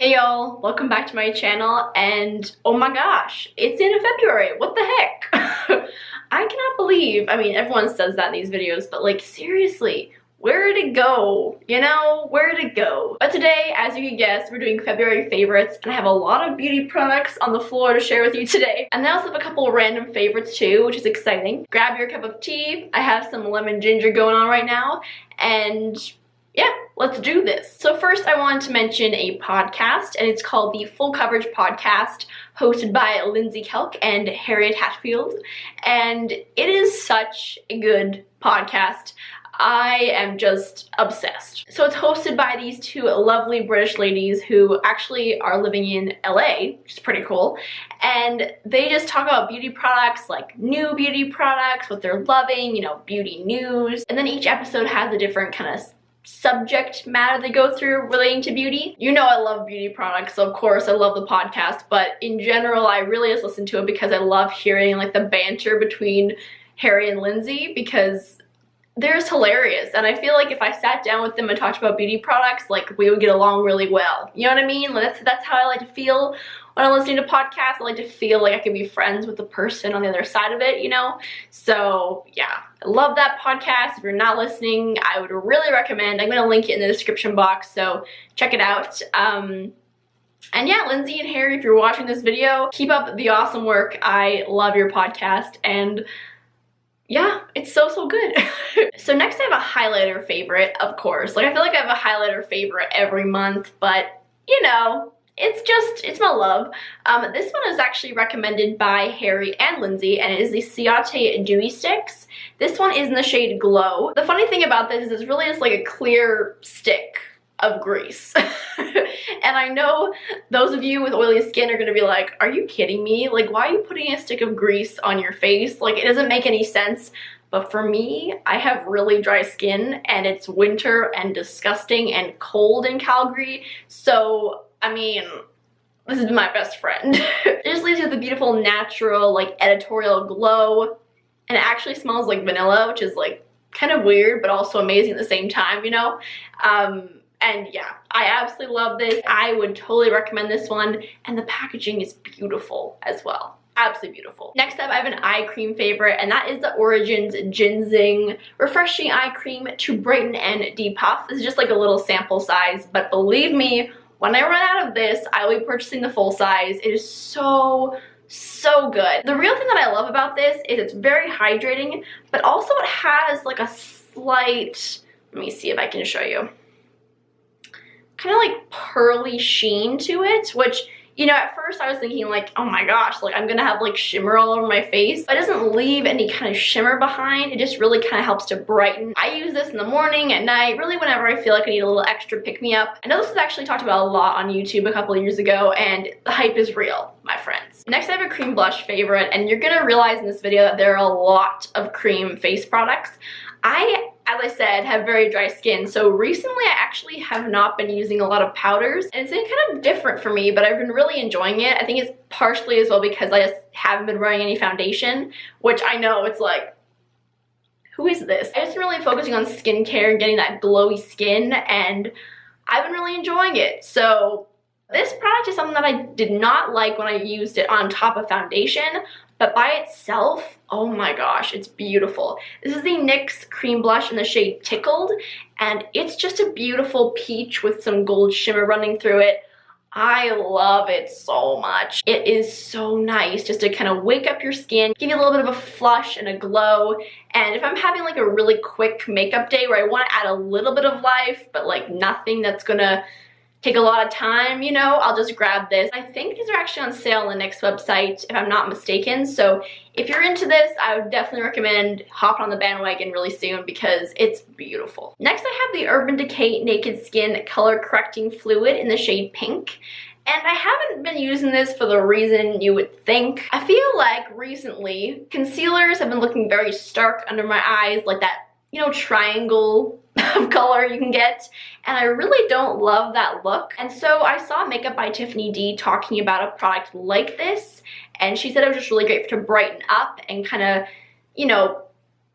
Hey y'all, welcome back to my channel, and oh my gosh, it's the end of February. What the heck? I cannot believe, everyone says that in these videos, but like seriously, where did it go? You know, where did it go? But today, as you can guess, we're doing February favorites, and I have a lot of beauty products on the floor to share with you today. And I also have a couple of random favorites too, which is exciting. Grab your cup of tea. I have some lemon ginger going on right now, and yeah, let's do this. So first I wanted to mention a podcast, and it's called the Full Coverage Podcast, hosted by Lindsay Kelk and Harriet Hatfield, and it is such a good podcast. I am just obsessed. So it's hosted by these two lovely British ladies who actually are living in LA, which is pretty cool, and they just talk about beauty products, like new beauty products, what they're loving, you know, beauty news, and then each episode has a different kind of subject matter they go through relating to beauty. You know I love beauty products, so of course I love the podcast, but in general I really just listen to it because I love hearing like the banter between Harry and Lindsay, because they're just hilarious, and I feel like if I sat down with them and talked about beauty products, like we would get along really well. You know what I mean? That's how I like to feel when I'm listening to podcasts. I like to feel like I can be friends with the person on the other side of it, you know? So yeah, I love that podcast. If you're not listening, I would really recommend. I'm gonna link it in the description box, so check it out. And yeah, Lindsay and Harry, if you're watching this video, keep up the awesome work. I love your podcast, and yeah, it's so good. So next I have a highlighter favorite, of course. Like I feel like I have a highlighter favorite every month, but you know, it's my love. This one is actually recommended by Harry and Lindsay, and it is the Ciate Dewy Sticks. This one is in the shade Glow. The funny thing about this is it's really just like a clear stick of grease. And I know those of you with oily skin are gonna be like, are you kidding me? Like, why are you putting a stick of grease on your face? Like, it doesn't make any sense. But for me, I have really dry skin, and it's winter and disgusting and cold in Calgary. So, I mean, this is my best friend. It just leaves you with a beautiful, natural, like, editorial glow. And it actually smells like vanilla, which is, like, kind of weird, but also amazing at the same time, you know? And yeah, I absolutely love this. I would totally recommend this one, and the packaging is beautiful as well. Absolutely beautiful. Next up, I have an eye cream favorite, and that is the Origins Ginseng Refreshing Eye Cream to Brighten and Depuff. This is just like a little sample size, but believe me, when I run out of this, I will be purchasing the full size. It is so good. The real thing that I love about this is it's very hydrating, but also it has like a slight, let me see if I can show you, kind of like pearly sheen to it, which, you know, at first I was thinking like, oh my gosh, like I'm gonna have like shimmer all over my face. But it doesn't leave any kind of shimmer behind. It just really kind of helps to brighten. I use this in the morning, at night, really whenever I feel like I need a little extra pick-me-up. I know this was actually talked about a lot on YouTube a couple of years ago, and the hype is real, my friends. Next I have a cream blush favorite, and you're gonna realize in this video that there are a lot of cream face products. As I said, have very dry skin, so recently I actually have not been using a lot of powders, and it's been kind of different for me, but I've been really enjoying it. I think it's partially as well because I just haven't been wearing any foundation, which I know it's like, who is this? I've just been really focusing on skincare and getting that glowy skin, and I've been really enjoying it. So this product is something that I did not like when I used it on top of foundation, but by itself, oh my gosh, it's beautiful. This is the NYX Cream Blush in the shade Tickled, and it's just a beautiful peach with some gold shimmer running through it. I love it so much. It is so nice just to kind of wake up your skin, give you a little bit of a flush and a glow. And if I'm having like a really quick makeup day where I want to add a little bit of life, but like nothing that's gonna take a lot of time, you know, I'll just grab this. I think these are actually on sale on the NYX website, if I'm not mistaken. So if you're into this, I would definitely recommend hopping on the bandwagon really soon because it's beautiful. Next, I have the Urban Decay Naked Skin Color Correcting Fluid in the shade Pink. And I haven't been using this for the reason you would think. I feel like recently, concealers have been looking very stark under my eyes, like that, you know, triangle of color you can get, and I really don't love that look. And so I saw Makeup by Tiffany D talking about a product like this, and she said it was just really great to brighten up and kind of, you know,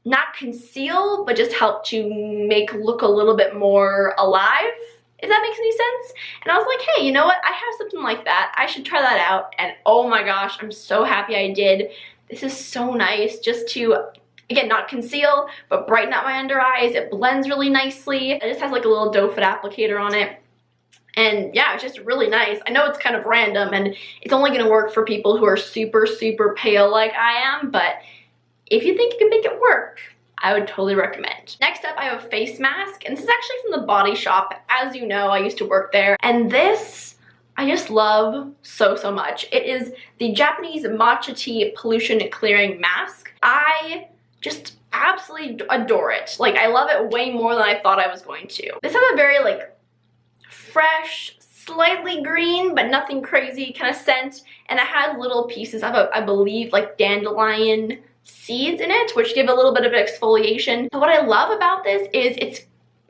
not conceal, but just help to make look a little bit more alive. if that makes any sense. And I was like, hey, you know what? I have something like that. I should try that out. And oh my gosh, I'm so happy I did. This is so nice just to, again, not conceal, but brighten up my under eyes. It blends really nicely. It just has like a little doe foot applicator on it. And yeah, it's just really nice. I know it's kind of random and it's only gonna work for people who are super, super pale like I am, but if you think you can make it work, I would totally recommend. Next up, I have a face mask, and this is actually from The Body Shop. As you know, I used to work there, and this I just love so, so much. It is the Japanese matcha tea pollution clearing mask. I just absolutely adore it. Like, I love it way more than I thought I was going to. This has a very like fresh, slightly green, but nothing crazy kind of scent, and it has little pieces of, I believe, like dandelion seeds in it, which give a little bit of exfoliation. But what I love about this is it's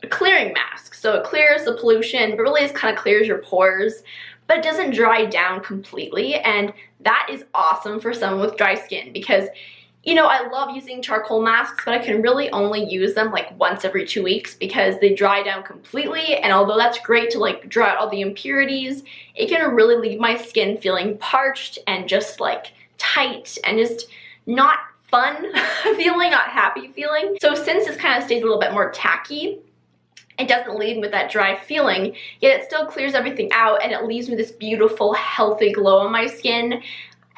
a clearing mask. So it clears the pollution, but really just kind of clears your pores, but it doesn't dry down completely. And that is awesome for someone with dry skin because, you know, I love using charcoal masks, but I can really only use them like once every 2 weeks because they dry down completely. And although that's great to like dry out all the impurities, it can really leave my skin feeling parched and just like tight and just not fun feeling, not happy feeling. So since this kind of stays a little bit more tacky, it doesn't leave me with that dry feeling, yet it still clears everything out and it leaves me this beautiful, healthy glow on my skin,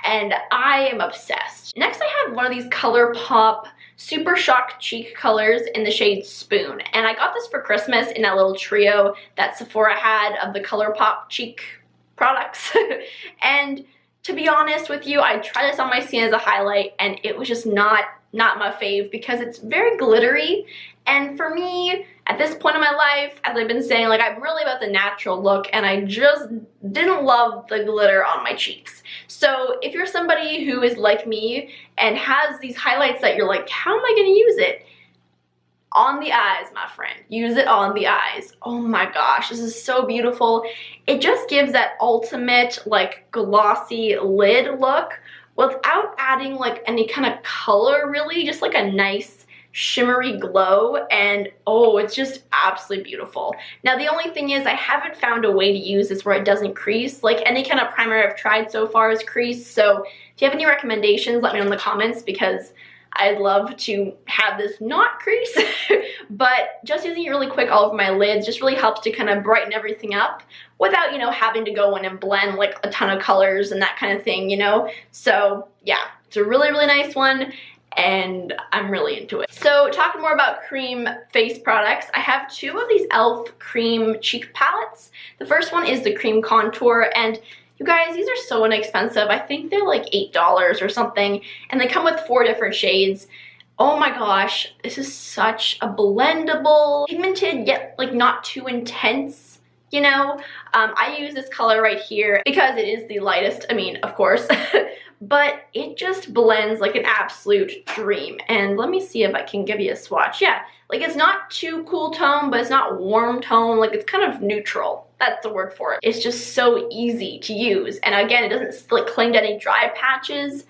and I am obsessed. Next, I have one of these ColourPop Super Shock Cheek colors in the shade Spoon, and I got this for Christmas in that little trio that Sephora had of the ColourPop cheek products. And to be honest with you, I tried this on my skin as a highlight and it was just not my fave because it's very glittery. And for me, at this point in my life, as I've been saying, like, I'm really about the natural look and I just didn't love the glitter on my cheeks. So if you're somebody who is like me and has these highlights that you're like, how am I gonna use it? On the eyes, my friend. Use it on the eyes. Oh my gosh, this is so beautiful. It just gives that ultimate like glossy lid look without adding like any kind of color really, just like a nice shimmery glow, and oh, it's just absolutely beautiful. Now the only thing is I haven't found a way to use this where it doesn't crease. Like any kind of primer I've tried so far has creased, so if you have any recommendations, let me know in the comments because I'd love to have this not crease. But just using it really quick all over my lids just really helps to kind of brighten everything up without, you know, having to go in and blend like a ton of colors and that kind of thing, you know? So yeah, it's a really, really nice one and I'm really into it. So talking more about cream face products, I have two of these e.l.f. cream cheek palettes. The first one is the cream contour, and you guys, these are so inexpensive. I think they're like $8 or something, and they come with 4 different shades. Oh my gosh, this is such a blendable, pigmented, yet like not too intense, you know? I use this color right here because it is the lightest, I mean, of course, but it just blends like an absolute dream. And let me see if I can give you a swatch. Yeah, like it's not too cool tone, but it's not warm tone, like it's kind of neutral. That's the word for it. It's just so easy to use. And again, it doesn't like cling to any dry patches.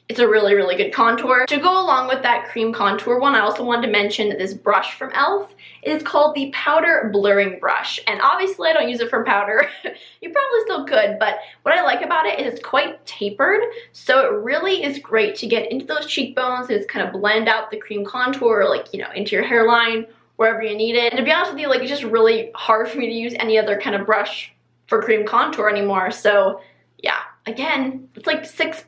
It's a really, really good contour. To go along with that cream contour one, I also wanted to mention this brush from e.l.f. It is called the Powder Blurring Brush. And obviously I don't use it for powder. You probably still could, but what I like about it is it's quite tapered. So it really is great to get into those cheekbones and just kind of blend out the cream contour, like, you know, into your hairline, wherever you need it. And to be honest with you, like, it's just really hard for me to use any other kind of brush for cream contour anymore. So yeah, again, it's like $6,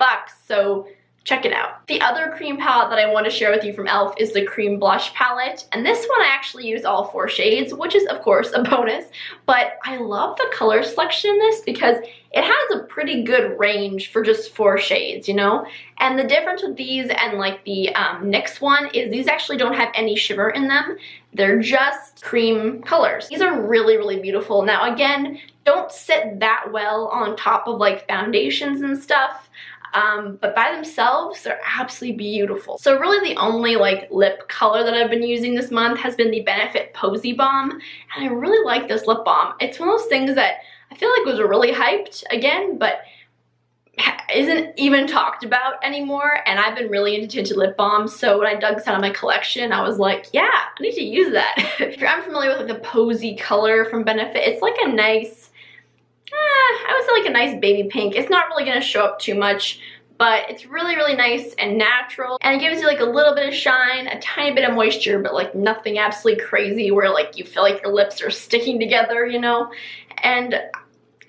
so check it out. The other cream palette that I want to share with you from e.l.f. is the cream blush palette, and this one I actually use all 4 shades, which is of course a bonus, but I love the color selection in this because it has a pretty good range for just 4 shades, you know? And the difference with these and like the NYX one is these actually don't have any shimmer in them. They're just cream colors. These are really, really beautiful. Now again, don't sit that well on top of like foundations and stuff. But by themselves, they're absolutely beautiful. So really the only like lip color that I've been using this month has been the Benefit Posy Balm, and I really like this lip balm. It's one of those things that I feel like was really hyped again, but isn't even talked about anymore, and I've been really into tinted lip balms, so when I dug this out of my collection, I was like, yeah, I need to use that. If you're unfamiliar with like the Posy color from Benefit, it's like a nice, I would say like a nice baby pink. It's not really gonna show up too much, but it's really, really nice and natural, and it gives you like a little bit of shine, a tiny bit of moisture, but like nothing absolutely crazy where like you feel like your lips are sticking together, you know? And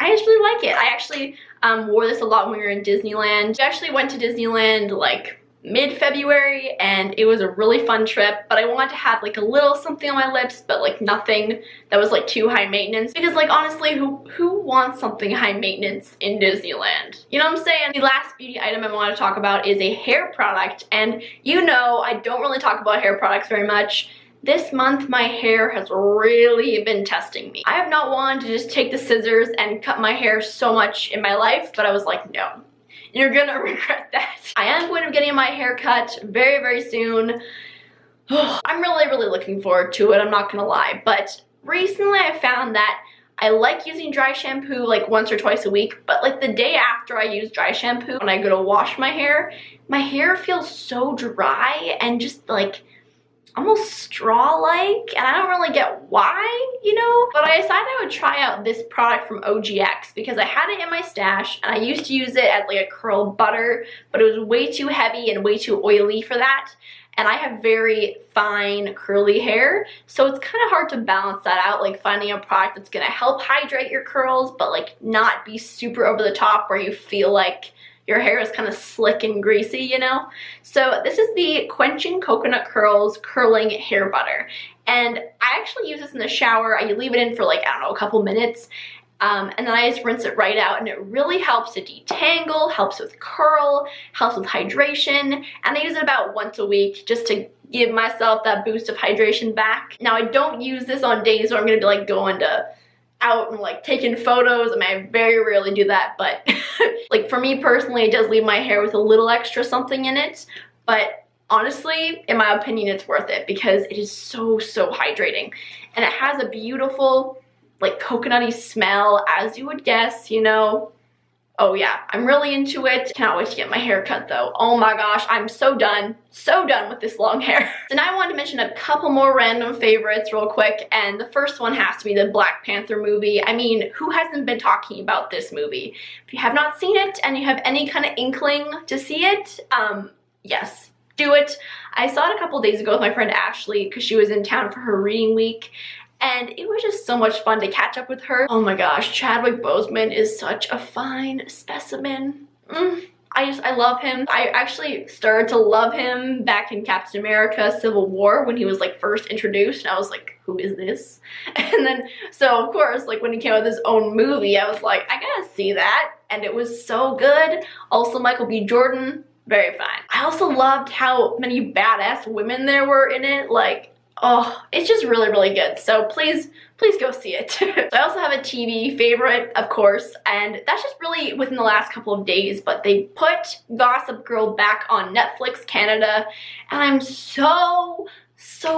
I just really like it. I actually wore this a lot when we were in Disneyland. We actually went to Disneyland like mid-February, and it was a really fun trip, but I wanted to have like a little something on my lips, but like nothing that was like too high maintenance, because like honestly, who wants something high maintenance in Disneyland? You know what I'm saying? The last beauty item I want to talk about is a hair product, and you know I don't really talk about hair products very much. This month, my hair has really been testing me. I have not wanted to just take the scissors and cut my hair so much in my life, but I was like, no, you're gonna regret that. I am going to be getting my hair cut very, very soon. I'm really looking forward to it, I'm not gonna lie. But recently I found that I like using dry shampoo like once or twice a week, but like the day after I use dry shampoo, when I go to wash my hair feels so dry and just like almost straw-like, and I don't really get why, you know? But I decided I would try out this product from OGX because I had it in my stash, and I used to use it as like a curl butter, but it was way too heavy and way too oily for that. And I have very fine curly hair, so it's kind of hard to balance that out, like finding a product that's gonna help hydrate your curls, but like not be super over the top where you feel like your hair is kind of slick and greasy, you know? So this is the Quenching Coconut Curls Curling Hair Butter. And I actually use this in the shower. I leave it in for like, I don't know, a couple minutes. And then I just rinse it right out, and it really helps to detangle, helps with curl, helps with hydration. And I use it about once a week just to give myself that boost of hydration back. Now I don't use this on days where I'm gonna be like going out and like taking photos. I mean, I very rarely do that, but like for me personally, it does leave my hair with a little extra something in it. But honestly, in my opinion, it's worth it because it is so hydrating, and it has a beautiful like coconutty smell, as you would guess, you know. Oh yeah, I'm really into it. Cannot wait to get my hair cut though. Oh my gosh, I'm so done with this long hair. So now I wanted to mention a couple more random favorites real quick, and the first one has to be the Black Panther movie. I mean, who hasn't been talking about this movie? If you have not seen it and you have any kind of inkling to see it, yes, do it. I saw it a couple days ago with my friend Ashley because she was in town for her reading week, and it was just so much fun to catch up with her. Oh my gosh, Chadwick Boseman is such a fine specimen. I love him. I actually started to love him back in Captain America Civil War when he was like first introduced, and I was like, who is this? And then, so of course, like when he came out with his own movie, I was like, I gotta see that, and it was so good. Also, Michael B. Jordan, very fine. I also loved how many badass women there were in it, like, oh, it's just really good. So please go see it. So I also have a TV favorite, of course, and that's just really within the last couple of days, but they put Gossip Girl back on Netflix Canada, and I'm so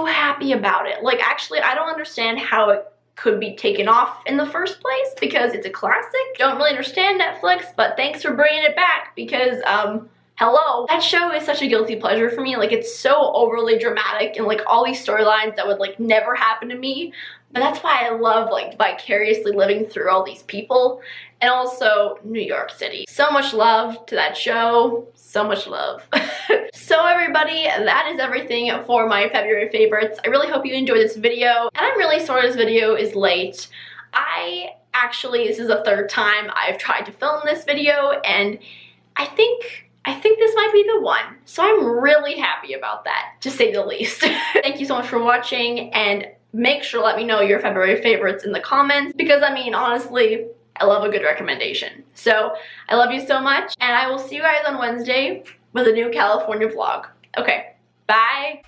happy about it. Like, actually, I don't understand how it could be taken off in the first place because it's a classic. Don't really understand Netflix, but thanks for bringing it back because, hello. That show is such a guilty pleasure for me. Like, it's so overly dramatic and like all these storylines that would like never happen to me. But that's why I love like vicariously living through all these people. And also New York City. So much love to that show. So much love. So everybody, that is everything for my February favorites. I really hope you enjoyed this video. And I'm really sorry this video is late. This is the third time I've tried to film this video, and I think this might be the one. So I'm really happy about that, to say the least. Thank you so much for watching, and make sure to let me know your February favorites in the comments, because I mean, honestly, I love a good recommendation. So I love you so much, and I will see you guys on Wednesday with a new California vlog. Okay, bye.